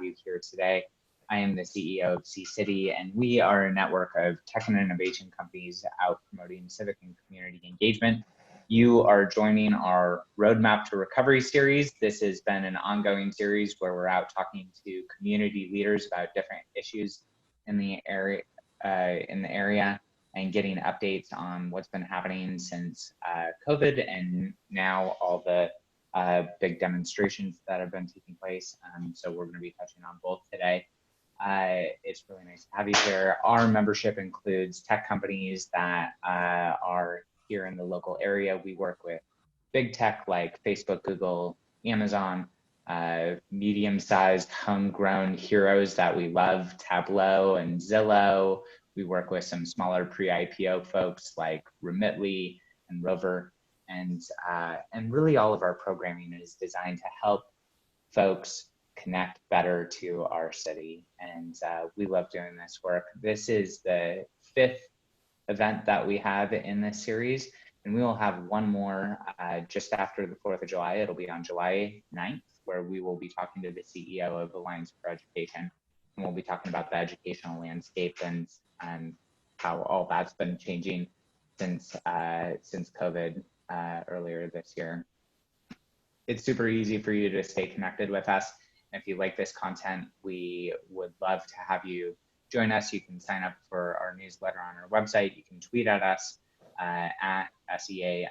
you here today. I am the CEO of sea.citi, and we are a network of tech and innovation companies out promoting civic and community engagement. You are joining our Roadmap to Recovery series. This has been an ongoing series where we're out talking to community leaders about different issues in the area, and getting updates on what's been happening since COVID and now all the big demonstrations that have been taking place. So we're going to be touching on both today. It's really nice to have you here. Our membership includes tech companies that are here in the local area. We work with big tech like Facebook, Google, Amazon, medium-sized homegrown heroes that we love, Tableau and Zillow. We work with some smaller pre-IPO folks like Remitly and Rover, and really all of our programming is designed to help folks connect better to our city, and we love doing this work. This is the 5th event that we have in this series, and we will have one more just after the 4th of July. It'll be on July 9th, where we will be talking to the CEO of Alliance for Education, and we'll be talking about the educational landscape and how all that's been changing since COVID earlier this year. It's super easy for you to stay connected with us. If you like this content, we would love to have you join us. You can sign up for our newsletter on our website. You can tweet at us at SEA_CITI.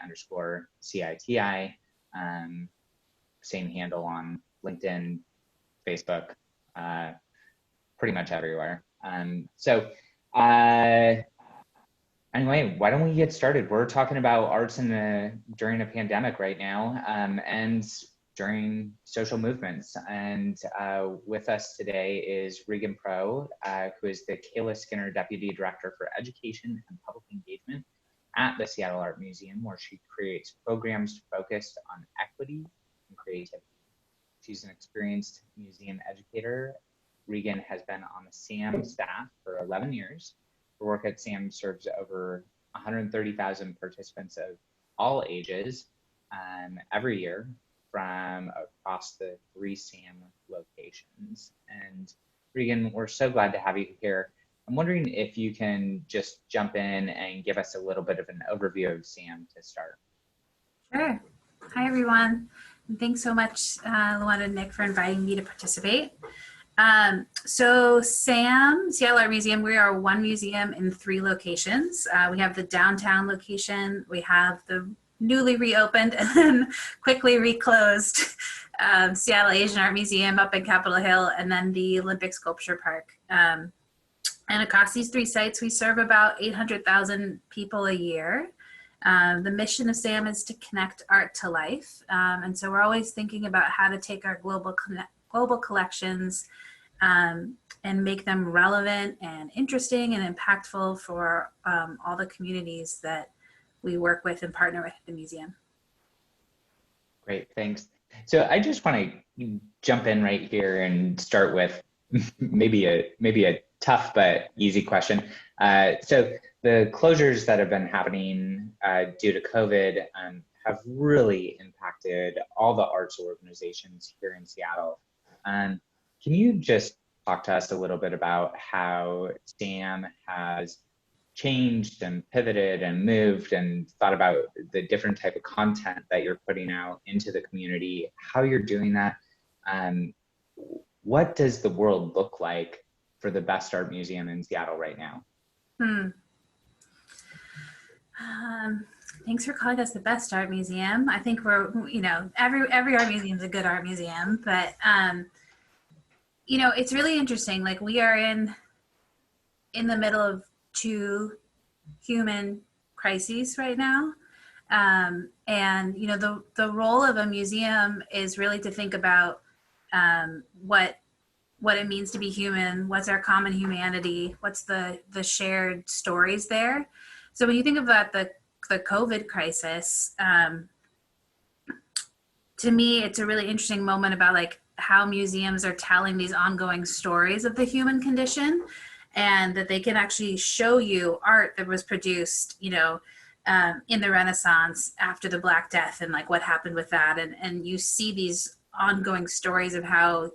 Same handle on LinkedIn, Facebook, pretty much everywhere. Anyway, why don't we get started? We're talking about arts during a pandemic right now, and during social movements. And with us today is Regan Pro, who is the Kayla Skinner Deputy Director for Education and Public Engagement at the Seattle Art Museum, where she creates programs focused on equity and creativity. She's an experienced museum educator. Regan has been on the SAM staff for 11 years. Her work at SAM serves over 130,000 participants of all ages every year from across the 3 SAM locations. And Regan, we're so glad to have you here. I'm wondering if you can just jump in and give us a little bit of an overview of SAM to start. Sure. Hi, everyone. And thanks so much, Luana and Nick, for inviting me to participate. So SAM, Seattle Art Museum, we are one museum in 3 locations. We have the downtown location, we have the newly reopened and then quickly reclosed Seattle Asian Art Museum up in Capitol Hill, and then the Olympic Sculpture Park. And across these 3 sites, we serve about 800,000 people a year. The mission of SAM is to connect art to life. And so we're always thinking about how to take our global collections and make them relevant and interesting and impactful for all the communities that we work with and partner with the museum. Great, thanks. So I just want to jump in right here and start with maybe a tough but easy question. So the closures that have been happening due to COVID have really impacted all the arts organizations here in Seattle. Can you just talk to us a little bit about how SAM has changed and pivoted and moved and thought about the different type of content that you're putting out into the community, how you're doing that? What does the world look like for the best art museum in Seattle right now? Thanks for calling us the best art museum. I think we're, every art museum is a good art museum, but it's really interesting. Like, we are in the middle of 2 human crises right now. And, the role of a museum is really to think about what it means to be human, what's our common humanity, what's the shared stories there. So when you think about the COVID crisis, to me, it's a really interesting moment about like how museums are telling these ongoing stories of the human condition, and that they can actually show you art that was produced, in the Renaissance after the Black Death and like what happened with that. And you see these ongoing stories of how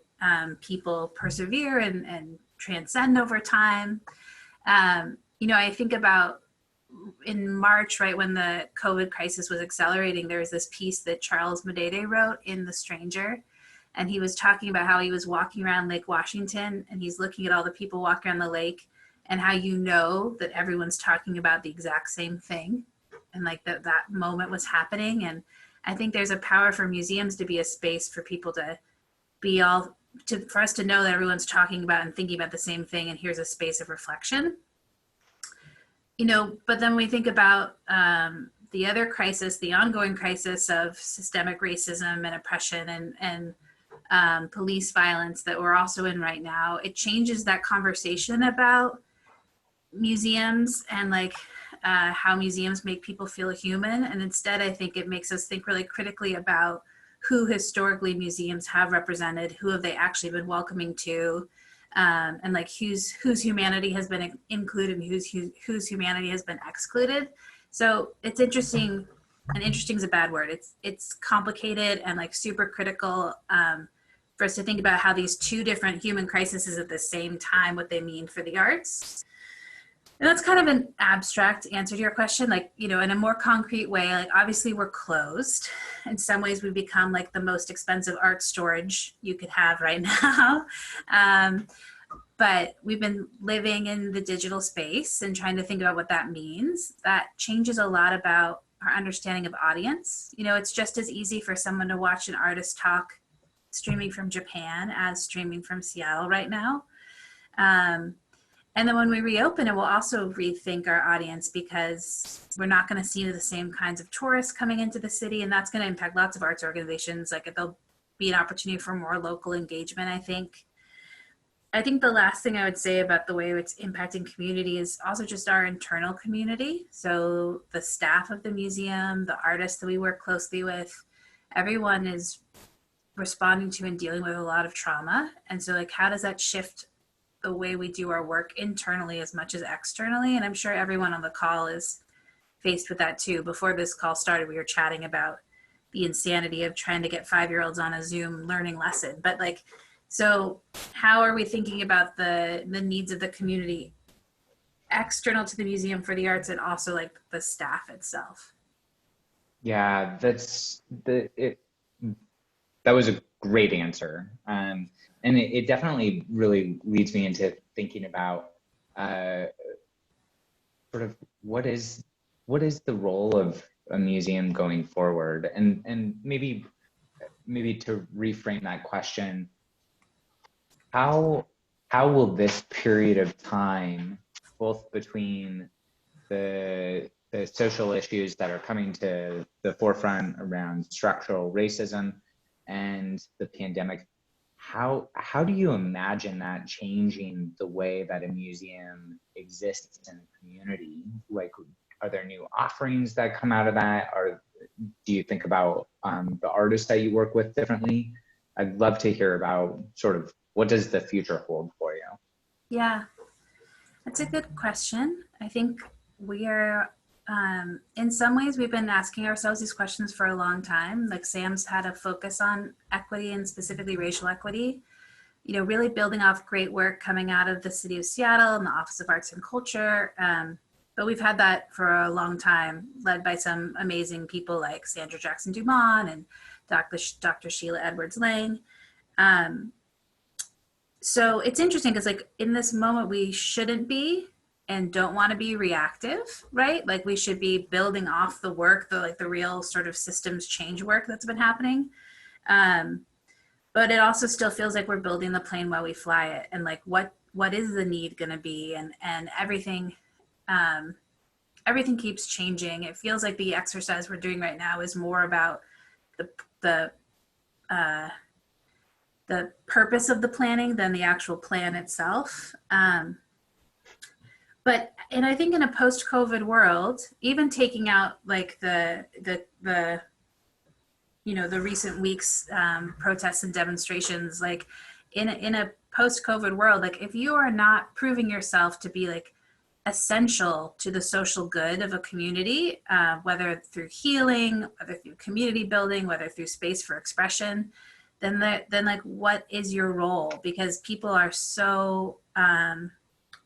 people persevere and transcend over time. I think about in March, right, when the COVID crisis was accelerating, there was this piece that Charles Medede wrote in The Stranger. And he was talking about how he was walking around Lake Washington and he's looking at all the people walking around the lake and how that everyone's talking about the exact same thing. And like that moment was happening. And I think there's a power for museums to be a space for people to for us to know that everyone's talking about and thinking about the same thing. And here's a space of reflection. But then we think about the other crisis, the ongoing crisis of systemic racism and oppression and police violence that we're also in right now. It changes that conversation about museums and like how museums make people feel human. And instead, I think it makes us think really critically about who historically museums have represented, who have they actually been welcoming to, and like whose humanity has been included and whose humanity has been excluded. So it's interesting, and interesting is a bad word. It's complicated and like super critical for us to think about how these two different human crises at the same time, what they mean for the arts. And that's kind of an abstract answer to your question, like, in a more concrete way, like obviously we're closed. In some ways we've become like the most expensive art storage you could have right now. But we've been living in the digital space and trying to think about what that means. That changes a lot about our understanding of audience. It's just as easy for someone to watch an artist talk streaming from Japan as streaming from Seattle right now. And then when we reopen it, we'll also rethink our audience because we're not going to see the same kinds of tourists coming into the city. And that's going to impact lots of arts organizations. Like there'll be an opportunity for more local engagement, I think. I think the last thing I would say about the way it's impacting community is also just our internal community. So the staff of the museum, the artists that we work closely with, everyone is responding to and dealing with a lot of trauma. And so like, how does that shift the way we do our work internally as much as externally? And I'm sure everyone on the call is faced with that too. Before this call started, we were chatting about the insanity of trying to get 5-year-olds on a Zoom learning lesson. But like, so how are we thinking about the needs of the community external to the museum for the arts and also like the staff itself? Yeah, that was a great answer. And it definitely really leads me into thinking about sort of what is the role of a museum going forward, and maybe to reframe that question, how will this period of time, both between the social issues that are coming to the forefront around structural racism and the pandemic, how do you imagine that changing the way that a museum exists in a community? Like, are there new offerings that come out of that? Or do you think about the artists that you work with differently? I'd love to hear about sort of what does the future hold for you? Yeah, that's a good question. I think we are, in some ways, we've been asking ourselves these questions for a long time. Like Sam's had a focus on equity and specifically racial equity, really building off great work coming out of the city of Seattle and the Office of Arts and Culture. But we've had that for a long time, led by some amazing people like Sandra Jackson Dumont and Dr. Sheila Edwards Lang. So it's interesting because like in this moment, we shouldn't be and don't want to be reactive, right? Like we should be building off the work, the real sort of systems change work that's been happening. But it also still feels like we're building the plane while we fly it. And like, what is the need going to be? And everything keeps changing. It feels like the exercise we're doing right now is more about the purpose of the planning than the actual plan itself. But I think in a post-COVID world, even taking out like the recent weeks protests and demonstrations, like in a post-COVID world, like if you are not proving yourself to be like essential to the social good of a community, whether through healing, whether through community building, whether through space for expression, then like, what is your role? Because people are so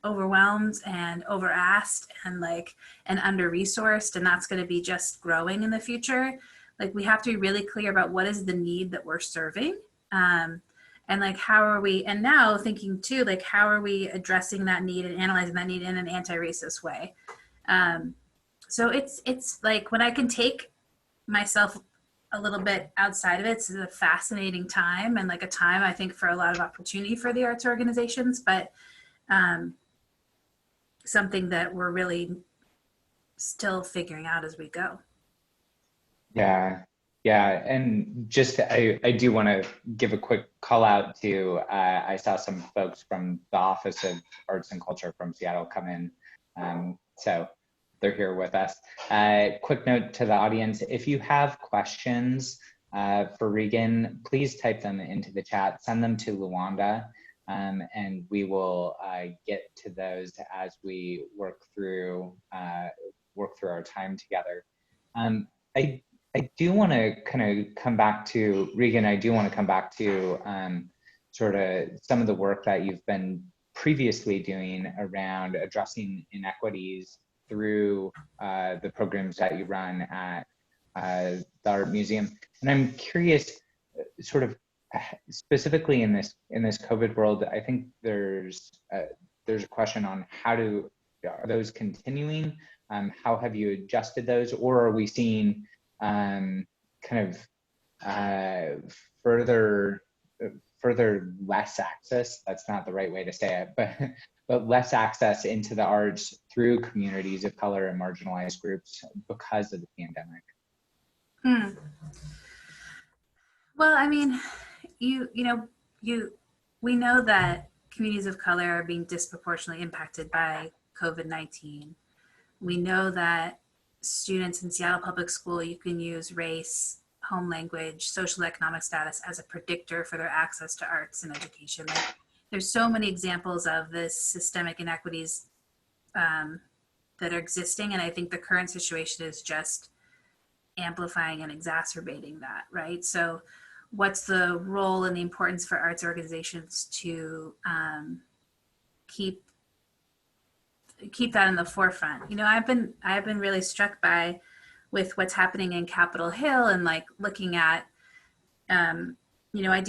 overwhelmed and overasked and under-resourced, and that's going to be just growing in the future. Like, we have to be really clear about what is the need that we're serving. And like, how are we, and now thinking too, like, how are we addressing that need and analyzing that need in an anti-racist way? So it's like, when I can take myself a little bit outside of it, it's a fascinating time, and like a time, I think, for a lot of opportunity for the arts organizations, but something that we're really still figuring out as we go. Yeah. Yeah. And just, I do want to give a quick call out to, I saw some folks from the Office of Arts and Culture from Seattle come in. So they're here with us. Quick note to the audience, if you have questions for Regan, please type them into the chat, send them to Luanda, and we will get to those as we work through our time together. I do want to kind of come back to Regan. I do want to come back to sort of some of the work that you've been previously doing around addressing inequities through the programs that you run at the Art Museum. And I'm curious, sort of specifically in this COVID world, I think there's a question on are those continuing? How have you adjusted those, or are we seeing kind of further less access? That's not the right way to say it, but less access into the arts through communities of color and marginalized groups because of the pandemic. Well, I mean, we know that communities of color are being disproportionately impacted by COVID-19. We know that students in Seattle Public School, you can use race, home language, social economic status as a predictor for their access to arts and education. Like, there's so many examples of this systemic inequities that are existing, and I think the current situation is just amplifying and exacerbating that, right? So what's the role and the importance for arts organizations to keep that in the forefront? You know, I've been really struck with what's happening in Capitol Hill, and like looking at, you know, I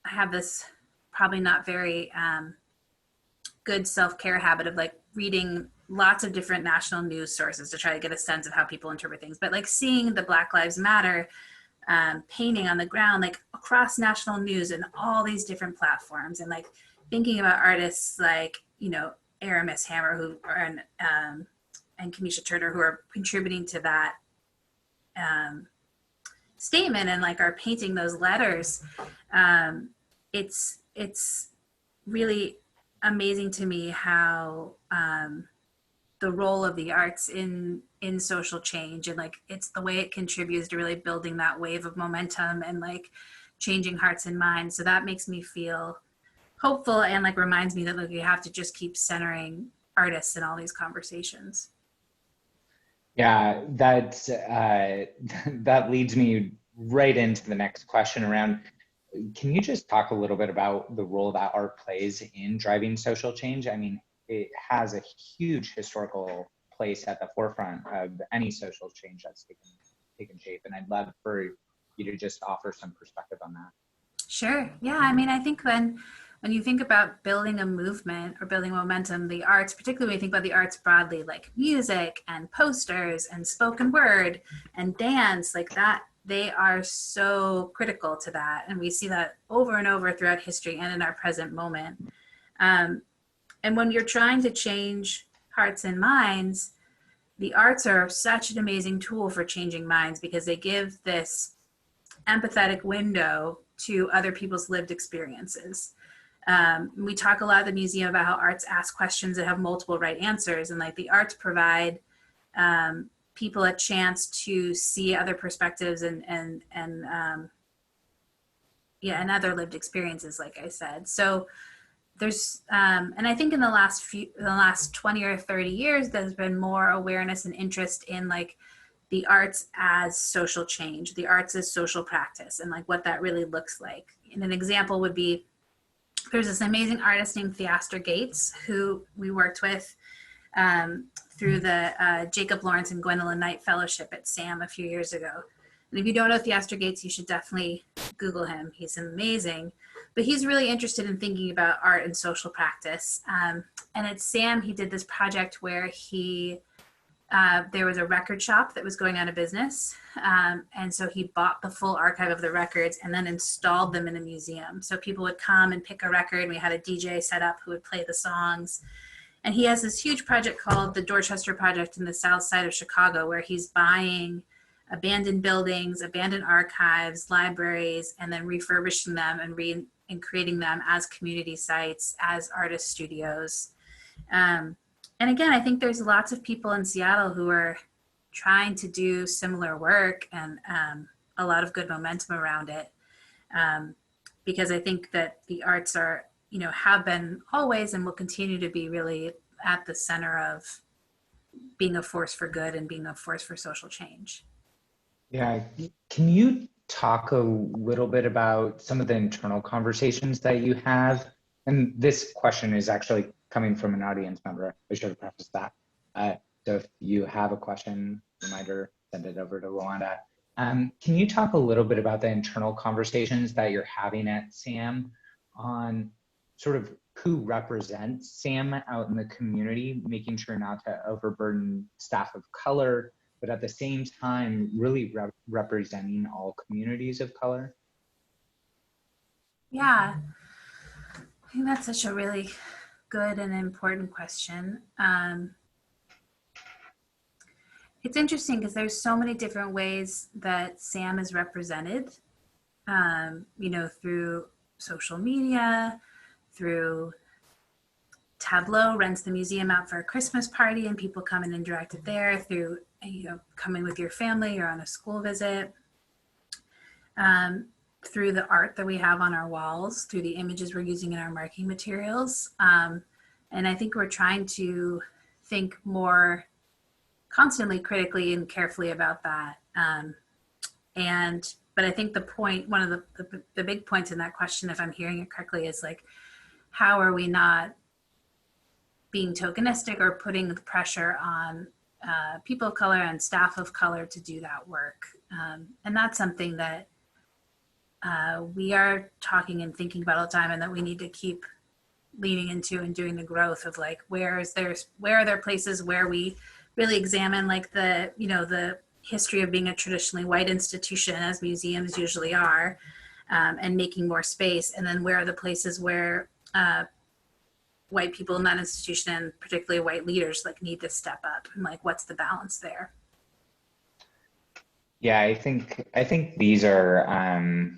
have this probably not very good self-care habit of like reading lots of different national news sources to try to get a sense of how people interpret things. But like seeing the Black Lives Matter painting on the ground, like across national news and all these different platforms, and like thinking about artists like, you know, Aramis Hammer and Kamisha Turner, who are contributing to that statement and like are painting those letters. It's really amazing to me how the role of the arts in social change, and like it's the way it contributes to really building that wave of momentum and like changing hearts and minds. So that makes me feel hopeful, and like reminds me that like you have to just keep centering artists in all these conversations. Yeah, that leads me right into the next question around, can you just talk a little bit about the role that art plays in driving social change? I mean, it has a huge historical place at the forefront of any social change that's taken shape. And I'd love for you to just offer some perspective on that. Sure. Yeah. I mean, I think when you think about building a movement or building momentum, the arts, particularly when you think about the arts broadly, like music and posters and spoken word and dance, like that, they are so critical to that. And we see that over and over throughout history and in our present moment. And when you're trying to change hearts and minds, the arts are such an amazing tool for changing minds, because they give this empathetic window to other people's lived experiences. We talk a lot at the museum about how arts ask questions that have multiple right answers, and like the arts provide people a chance to see other perspectives and other lived experiences, like I said. So there's and I think in the last 20 or 30 years, there's been more awareness and interest in like the arts as social change, the arts as social practice, and like what that really looks like. And an example would be, there's this amazing artist named Theaster Gates who we worked with through the Jacob Lawrence and Gwendolyn Knight Fellowship at SAM a few years ago. And if you don't know Theaster Gates, you should definitely Google him. He's amazing. But he's really interested in thinking about art and social practice. And at SAM, he did this project where there was a record shop that was going out of business. And so he bought the full archive of the records and then installed them in a museum. So people would come and pick a record. We had a DJ set up who would play the songs. And he has this huge project called the Dorchester Project in the south side of Chicago, where he's buying abandoned buildings, abandoned archives, libraries, and then refurbishing them and creating them as community sites, as artist studios. And again, I think there's lots of people in Seattle who are trying to do similar work, and a lot of good momentum around it. Because I think that the arts are, have been always and will continue to be really at the center of being a force for good and being a force for social change. Yeah, can you talk a little bit about some of the internal conversations that you have? And this question is actually coming from an audience member. I should have prefaced that. So if you have a question, reminder, send it over to Luanda. Can you talk a little bit about the internal conversations that you're having at SAM on sort of who represents SAM out in the community, making sure not to overburden staff of color, but at the same time, really representing all communities of color? Yeah, I think that's such a really good and important question. It's interesting because there's so many different ways that SAM is represented, through social media, through Tableau rents the museum out for a Christmas party and people come and interact it there, through, coming with your family or on a school visit, through the art that we have on our walls, through the images we're using in our marketing materials. And I think we're trying to think more constantly critically and carefully about that. But I think the point, one of the big points in that question, if I'm hearing it correctly, is like, how are we not being tokenistic or putting the pressure on people of color and staff of color to do that work? And that's something that we are talking and thinking about all the time, and that we need to keep leaning into and doing the growth of, like, where are there places where we really examine, like, the history of being a traditionally white institution, as museums usually are, and making more space. And then where are the places where white people in that institution, and particularly white leaders, like, need to step up, and like, what's the balance there? Yeah, I think these are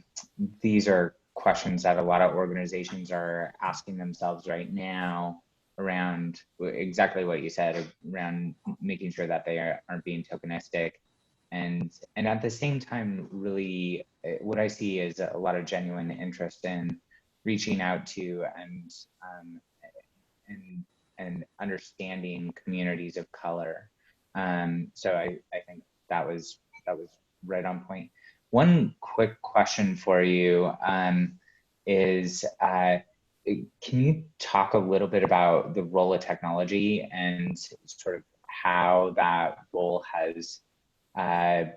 questions that a lot of organizations are asking themselves right now, around exactly what you said, around making sure that they aren't being tokenistic, and at the same time, really, what I see is a lot of genuine interest in reaching out to and understanding communities of color. So I think that was right on point. One quick question for you is, can you talk a little bit about the role of technology and sort of how that role has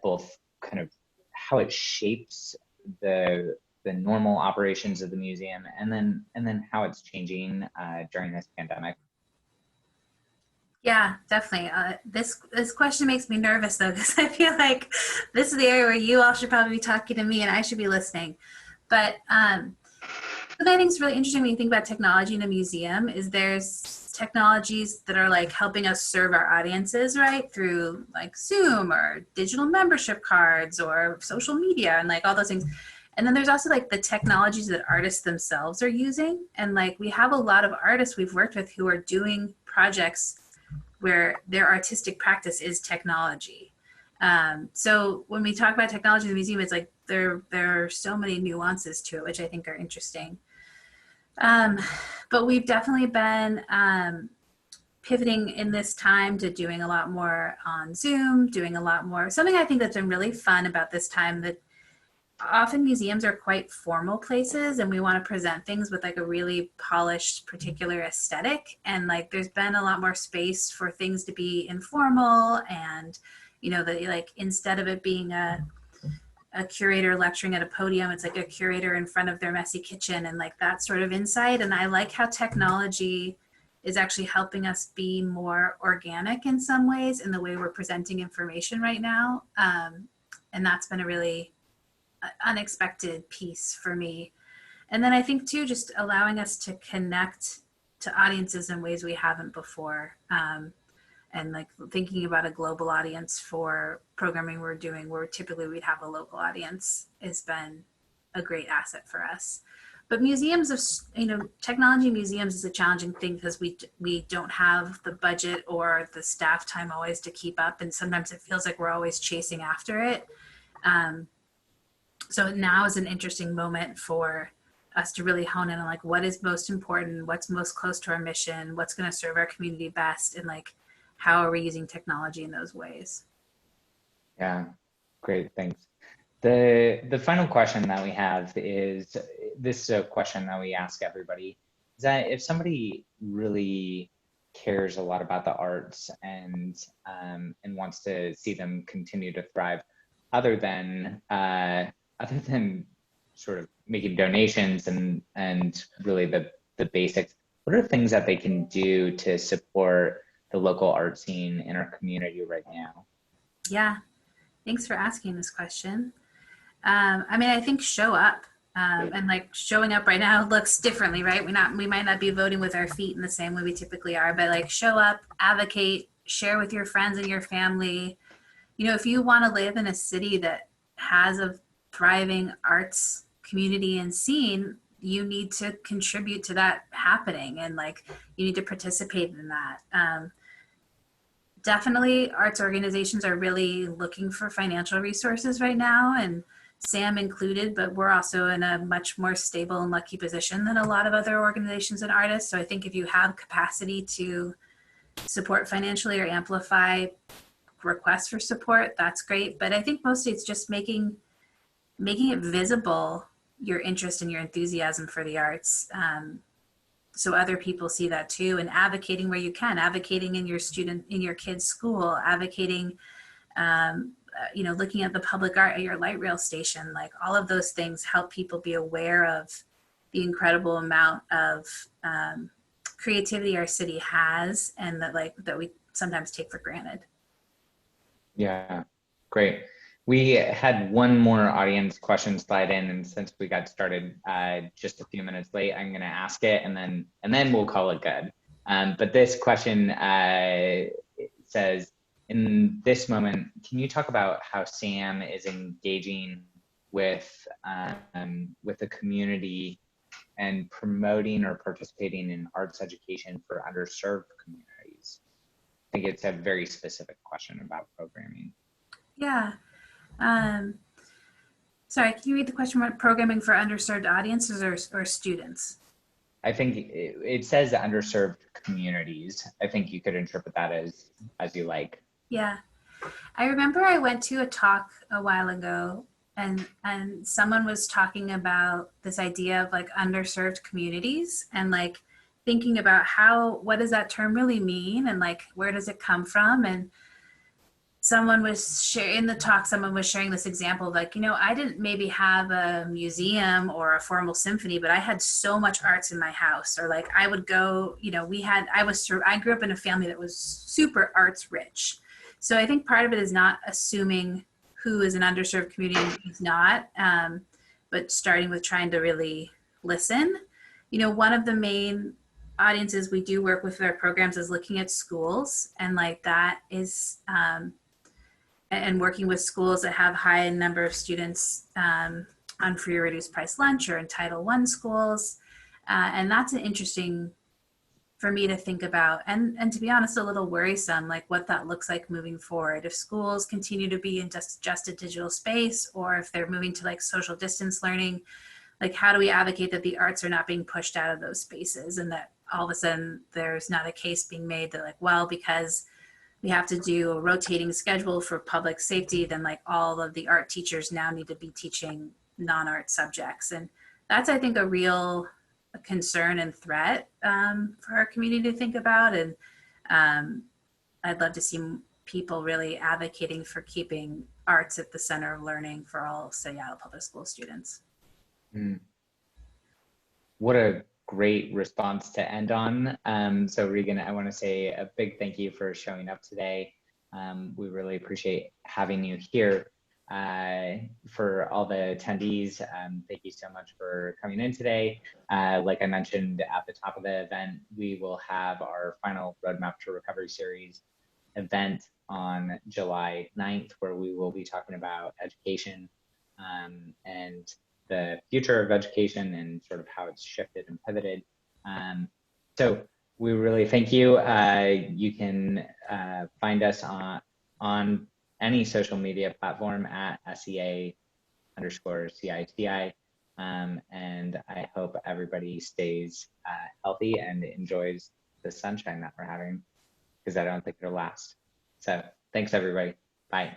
both kind of how it shapes the normal operations of the museum, and then how it's changing during this pandemic? Yeah, definitely. This question makes me nervous, though, because I feel like this is the area where you all should probably be talking to me and I should be listening. But what I think is really interesting when you think about technology in a museum is there's technologies that are, like, helping us serve our audiences, right, through, like, Zoom or digital membership cards or social media and, like, all those things. And then there's also, like, the technologies that artists themselves are using. And, like, we have a lot of artists we've worked with who are doing projects where their artistic practice is technology. So when we talk about technology in the museum, it's like there are so many nuances to it, which I think are interesting. But we've definitely been pivoting in this time to doing a lot more on Zoom, doing a lot more, something I think that's been really fun about this time, that often museums are quite formal places and we want to present things with like a really polished particular aesthetic, and like there's been a lot more space for things to be informal, and you know, that like instead of it being a curator lecturing at a podium, it's like a curator in front of their messy kitchen, and like that sort of insight. And I like how technology is actually helping us be more organic in some ways in the way we're presenting information right now. And that's been a really unexpected piece for me. And then I think too, just allowing us to connect to audiences in ways we haven't before. And like thinking about a global audience for programming we're doing, where typically we'd have a local audience, has been a great asset for us. But museums of, you know, technology museums is a challenging thing because we don't have the budget or the staff time always to keep up, and sometimes it feels like we're always chasing after it. So now is an interesting moment for us to really hone in on like what is most important, what's most close to our mission, what's going to serve our community best, and like how are we using technology in those ways. Yeah, great, thanks. The final question that we have is, this is a question that we ask everybody, is that if somebody really cares a lot about the arts and wants to see them continue to thrive, other than sort of making donations and really the basics, what are things that they can do to support the local art scene in our community right now? Yeah, thanks for asking this question. I mean, I think show up, and like showing up right now looks differently, right? We might not be voting with our feet in the same way we typically are, but like show up, advocate, share with your friends and your family. You know, if you want to live in a city that has a thriving arts community and scene, you need to contribute to that happening, and like you need to participate in that. Definitely arts organizations are really looking for financial resources right now, and SAM included, but we're also in a much more stable and lucky position than a lot of other organizations and artists. So I think if you have capacity to support financially or amplify requests for support, that's great. But I think mostly it's just making it visible, your interest and your enthusiasm for the arts, so other people see that too, and advocating where you can, advocating in your kids' school, advocating, you know, looking at the public art at your light rail station. Like all of those things help people be aware of the incredible amount of creativity our city has, and that we sometimes take for granted. Yeah, great. We had one more audience question slide in, and since we got started just a few minutes late, I'm going to ask it, and then we'll call it good. But this question says, in this moment, can you talk about how SAM is engaging with the community and promoting or participating in arts education for underserved communities? I think it's a very specific question about programming. Yeah. Sorry, can you read the question about programming for underserved audiences or students? I think it says underserved communities. I think you could interpret that as you like. Yeah. I remember I went to a talk a while ago, and someone was talking about this idea of like underserved communities, and like thinking about what does that term really mean, and like where does it come from. And someone was sharing this example of like, you know, I didn't maybe have a museum or a formal symphony, but I had so much arts in my house. Or like I would go, you know, I grew up in a family that was super arts rich. So I think part of it is not assuming who is an underserved community and who's not, but starting with trying to really listen. You know, one of the main audiences we do work with our programs is looking at schools, and like that is, and working with schools that have high number of students on free or reduced price lunch, or in Title I schools. And that's an interesting for me to think about, and to be honest, a little worrisome, like what that looks like moving forward. If schools continue to be in just a digital space, or if they're moving to like social distance learning, like how do we advocate that the arts are not being pushed out of those spaces, and that all of a sudden there's not a case being made that like, well, because we have to do a rotating schedule for public safety, then like all of the art teachers now need to be teaching non-art subjects. And that's, I think, a real concern and threat for our community to think about. And I'd love to see people really advocating for keeping arts at the center of learning for all Seattle Public School students. What a great response to end on. So Regan, I want to say a big thank you for showing up today. We really appreciate having you here. For all the attendees, thank you so much for coming in today. Like I mentioned at the top of the event, we will have our final Roadmap to Recovery series event on July 9th, where we will be talking about education and the future of education and sort of how it's shifted and pivoted. So we really thank you. You can find us on any social media platform at SEA_CITI. And I hope everybody stays healthy and enjoys the sunshine that we're having, because I don't think it'll last. So thanks, everybody. Bye.